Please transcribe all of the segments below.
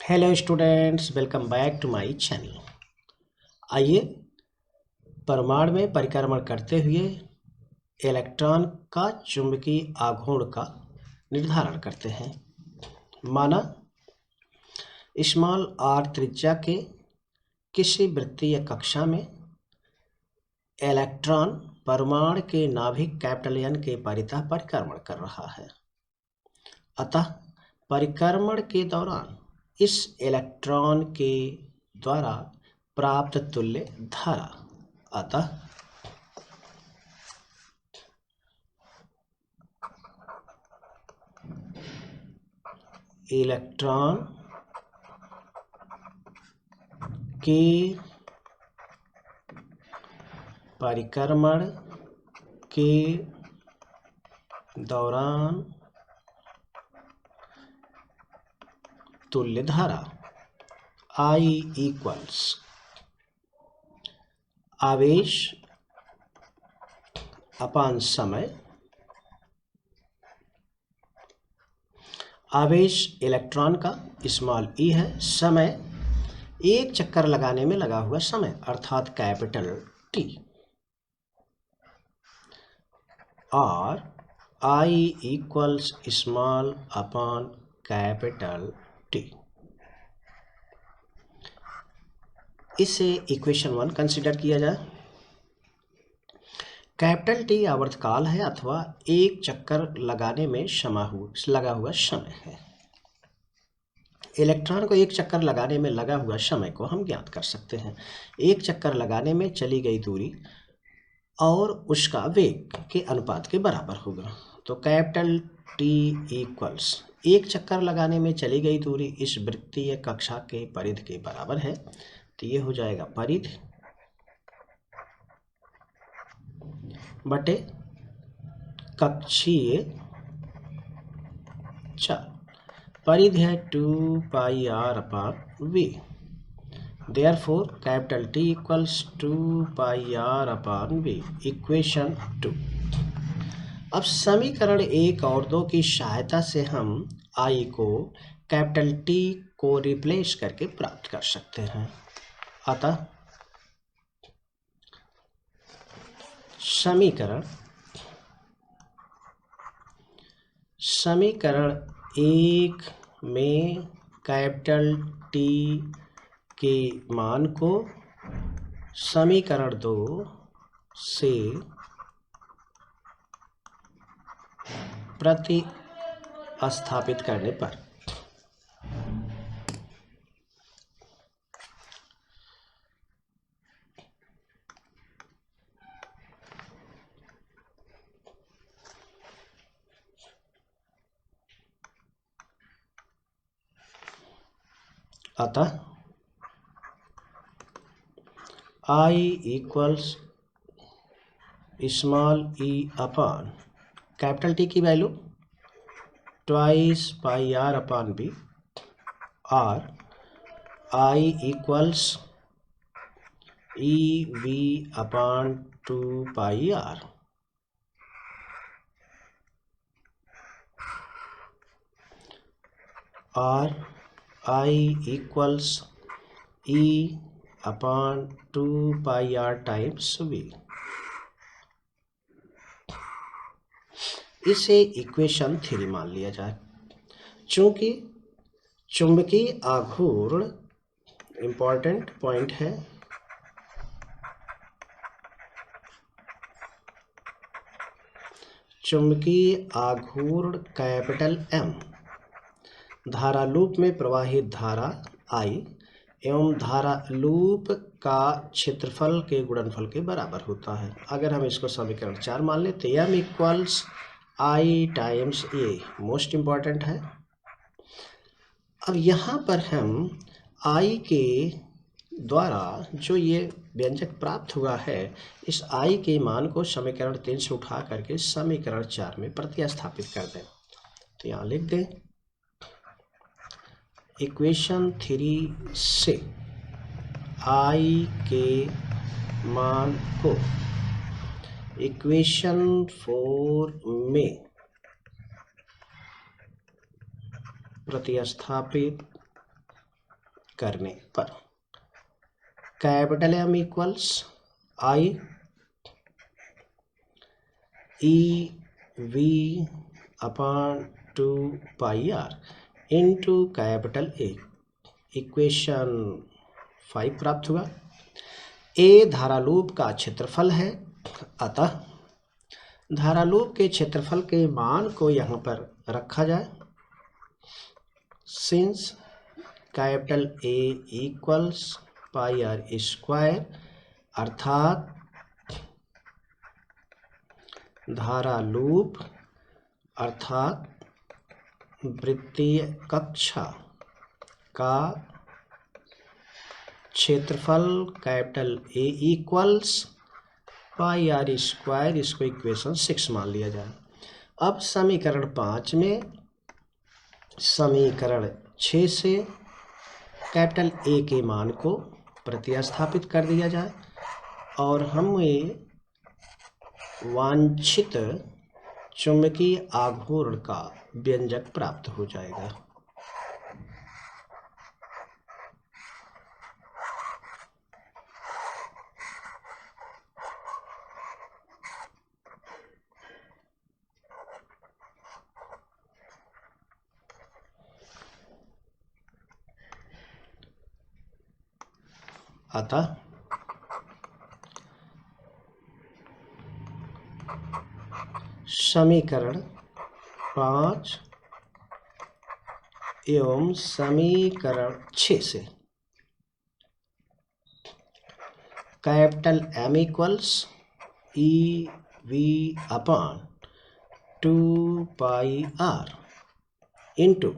Hello students, welcome back to my channel. आइए परमाणु में परिक्रमण करते हुए इलेक्ट्रॉन का चुंबकीय आघूर्ण का निर्धारण करते हैं। माना स्मॉल आर त्रिज्या के किसी वृत्तीय कक्षा में इलेक्ट्रॉन परमाणु के नाभिक कैपिटल N के परितः परिक्रमण कर रहा है। अतः परिक्रमण के दौरान इस इलेक्ट्रॉन के द्वारा प्राप्त तुल्य धारा अतः इलेक्ट्रॉन के परिक्रमण के दौरान तुल्य धारा I इक्वल्स आवेश अपान समय। आवेश इलेक्ट्रॉन का स्मॉल e है, समय एक चक्कर लगाने में लगा हुआ समय अर्थात कैपिटल T, और I equals small upon capital T। इसे इक्वेशन 1 कंसिडर किया जाए। कैपिटल T आवर्तकाल है अथवा एक चक्कर लगाने में लगा हुआ समय है। इलेक्ट्रॉन को एक चक्कर लगाने में लगा हुआ समय को हम ज्ञात कर सकते हैं। एक चक्कर लगाने में चली गई दूरी और उसका वेग के अनुपात के बराबर होगा। तो कैपिटल T इक्वल्स एक चक्कर लगाने में चली गई दूरी इस वृत्तीय कक्षा के परिधि के बराबर है। तो ये हो जाएगा परिधि बटे कक्षीय चाल। परिधि है 2πr/v। Therefore capital T equals 2πr/v। Equation 2। अब समीकरण 1 और 2 की सहायता से हम I को कैपिटल T को रिप्लेस करके प्राप्त कर सकते हैं। अतः समीकरण 1 में कैपिटल T के मान को समीकरण 2 से प्रतिस्थापित करने पर अतः I equals small e upon capital T की वैल्यू 2πr/v और I इक्वल्स EV/2πr। और I equals E/2πr times v। इसे इक्वेशन 3 मान लिया जाए। चूंकि चुंबकीय आघूर्ण इंपॉर्टेंट पॉइंट है, चुंबकीय आघूर्ण कैपिटल M धारा लूप में प्रवाहित धारा I एवं धारा लूप का क्षेत्रफल के गुणनफल के बराबर होता है। अगर हम इसको समीकरण 4 मान लें तो M equals I times A most important है। अब यहाँ पर हम I के द्वारा जो ये व्यंजक प्राप्त हुआ है, इस I के मान को समीकरण 3 से उठा करके समीकरण 4 में प्रतिस्थापित कर दें। तो यहाँ लिख दें इक्वेशन 3 से I के मान को इक्वेशन 4 में प्रतिस्थापित करने पर capital M equals I EV upon 2 pi R into capital A। Equation 5 प्राप्त हुआ। A धारालूप का क्षेत्रफल है, अतः धारालूप के क्षेत्रफल के मान को यहाँ पर रखा जाए। Since capital A equals pi R square, अर्थात धारालूप अर्थात वृत्तीय कक्षा का क्षेत्रफल capital A equals pi R square, इसको इक्वेशन 6 मान लिया जाए। अब समीकरण 5 में समीकरण 6 से कैपिटल A के मान को प्रतिस्थापित कर दिया जाए और हमें वांछित चुंबकीय आघूर्ण का व्यंजक प्राप्त हो जाएगा। अतः समीकरण 5 एवं समीकरण 6 से capital M equals EV upon 2 pi R into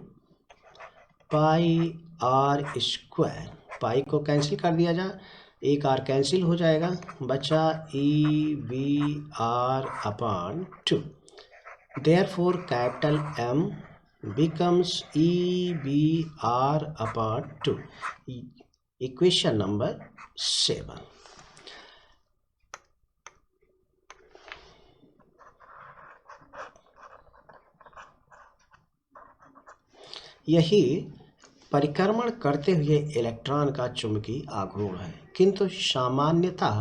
pi R square, pi को कैंसिल कर दिया जाए, एक R कैंसिल हो जाएगा, बचा EVR upon 2। Therefore capital M becomes EVR upon 2। Equation number 7। यही परिक्रमण करते हुए इलेक्ट्रॉन का चुंबकीय आघूर्ण है, किंतु सामान्यतः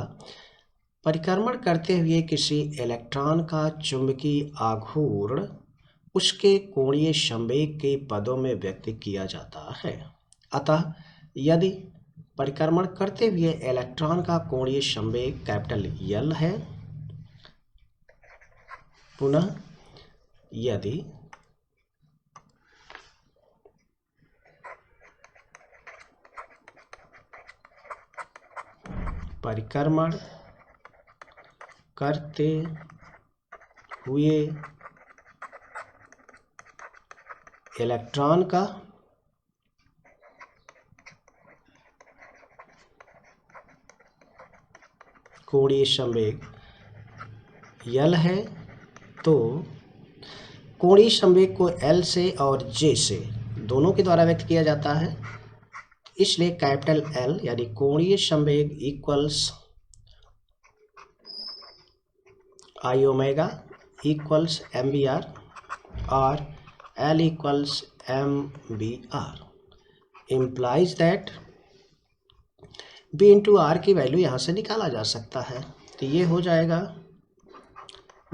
परिक्रमण करते हुए किसी इलेक्ट्रॉन का चुंबकीय आघूर्ण उसके कोणीय संवेग के पदों में व्यक्त किया जाता है। अतः यदि परिक्रमण करते हुए इलेक्ट्रॉन का कोणीय संवेग कैपिटल L है, पुनः यदि परिक्रमण करते हुए इलेक्ट्रॉन का कोणीय संवेग L है, तो कोणीय संवेग को L से और J से दोनों के द्वारा व्यक्त किया जाता है, इसलिए कैपिटल L यानी कोणीय संवेग equals I omega equals MBR और L equals MBR implies that B into R की वैल्यू यहाँ से निकाला जा सकता है, तो ये हो जाएगा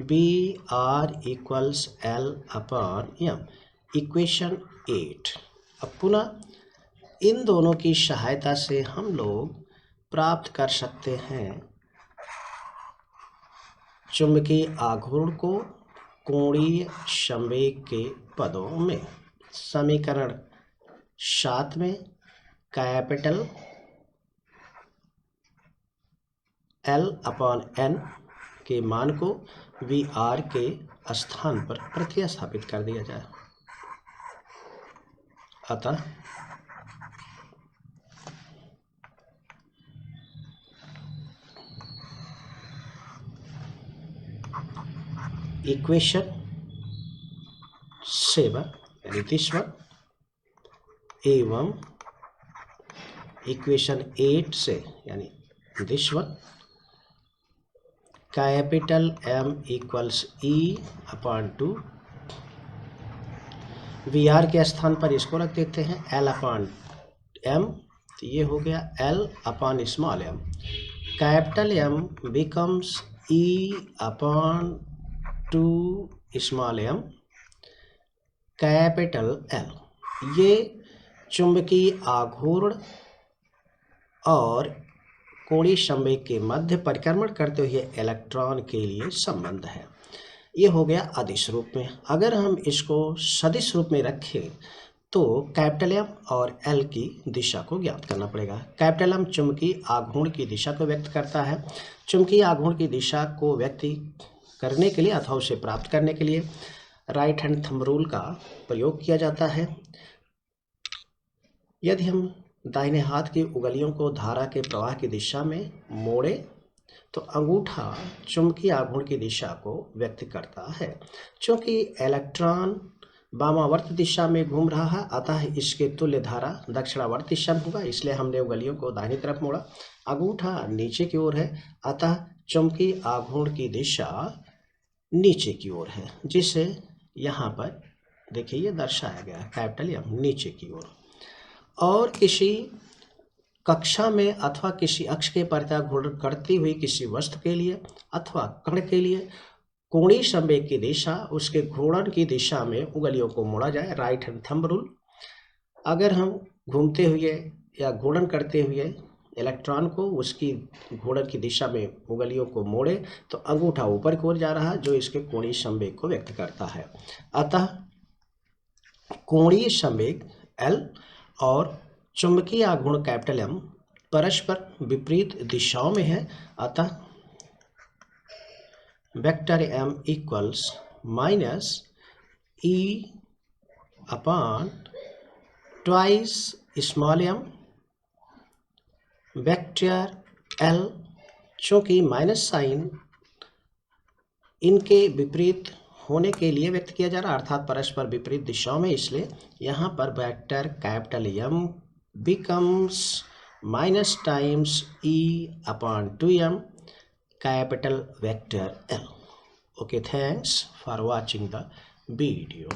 BR equals L upon M। Equation 8। अब पुनः इन दोनों की सहायता से हम लोग प्राप्त कर सकते हैं चुंबकीय आघूर्ण को कोणीय संवेग के पदों में। समीकरण 7 में कैपिटल L अपॉन N के मान को VR के स्थान पर प्रतिस्थापित कर दिया जाए। अतः इक्वेशन 7 यानी दिस वन एवं इक्वेशन 8 से यानी this one capital M equals E upon 2, VR के स्थान पर इसको रख देते हैं L अपॉन M तो ये हो गया L upon small m, capital M becomes E upon 2 small m capital L। ये चुंबकीय आघूर्ण और कोणीय संवेग के मध्य परिक्रमण करते हुए इलेक्ट्रॉन के लिए संबंध है। ये हो गया अदिश रूप में। अगर हम इसको सदिश रूप में रखें तो कैपिटल M और L की दिशा को ज्ञात करना पड़ेगा। कैपिटल M चुंबकीय आघूर्ण की दिशा को व्यक्त करता है। चुंबकीय आघूर्ण की दिशा को व्यक्त करने के लिए अथवा उसे प्राप्त करने के लिए राइट हैंड थंब रूल का प्रयोग किया जाता है। यदि हम दाहिने हाथ की उंगलियों को धारा के प्रवाह की दिशा में मोड़े तो अंगूठा चुंबकीय आघूर्ण की दिशा को व्यक्त करता है। चूंकि इलेक्ट्रॉन वामावर्त दिशा में घूम रहा है अतः इसके तुल्य धारा दक्षिणावर्त दिशा में होगा, इसलिए हमने उंगलियों को दाहिनी तरफ मोड़ा। अंगूठा नीचे की ओर है अतः चुंबकीय आघूर्ण की दिशा नीचे की ओर है, जिसे यहाँ पर देखिए ये दर्शाया गया है कैपिटल M नीचे की ओर। और किसी कक्षा में अथवा किसी अक्ष के परितः घूर्णन करती हुई किसी वस्तु के लिए अथवा कण के लिए कोणीय संवेग की दिशा उसके घूर्णन की दिशा में उंगलियों को मोड़ा जाए, राइट हैंड थंब रूल। अगर हम घूमते हुए या घूर्णन करते हुए इलेक्ट्रॉन को उसकी घूर्णन की दिशा में उंगलियों को मोड़े तो अंगूठा ऊपर की ओर जा रहा है, जो इसके कोणीय संवेग को व्यक्त करता है। अतः कोणीय संवेग L और चुंबकीय आघूर्ण कैपिटल M परस्पर विपरीत दिशाओं में है, अतः vector M equals minus E upon twice small m vector L। चूंकि माइनस साइन इनके विपरीत होने के लिए व्यक्त किया जा रहा है अर्थात परस्पर विपरीत दिशाओं में, इसलिए यहाँ पर vector capital M becomes minus times E upon 2m capital vector L. Okay, thanks for watching the video.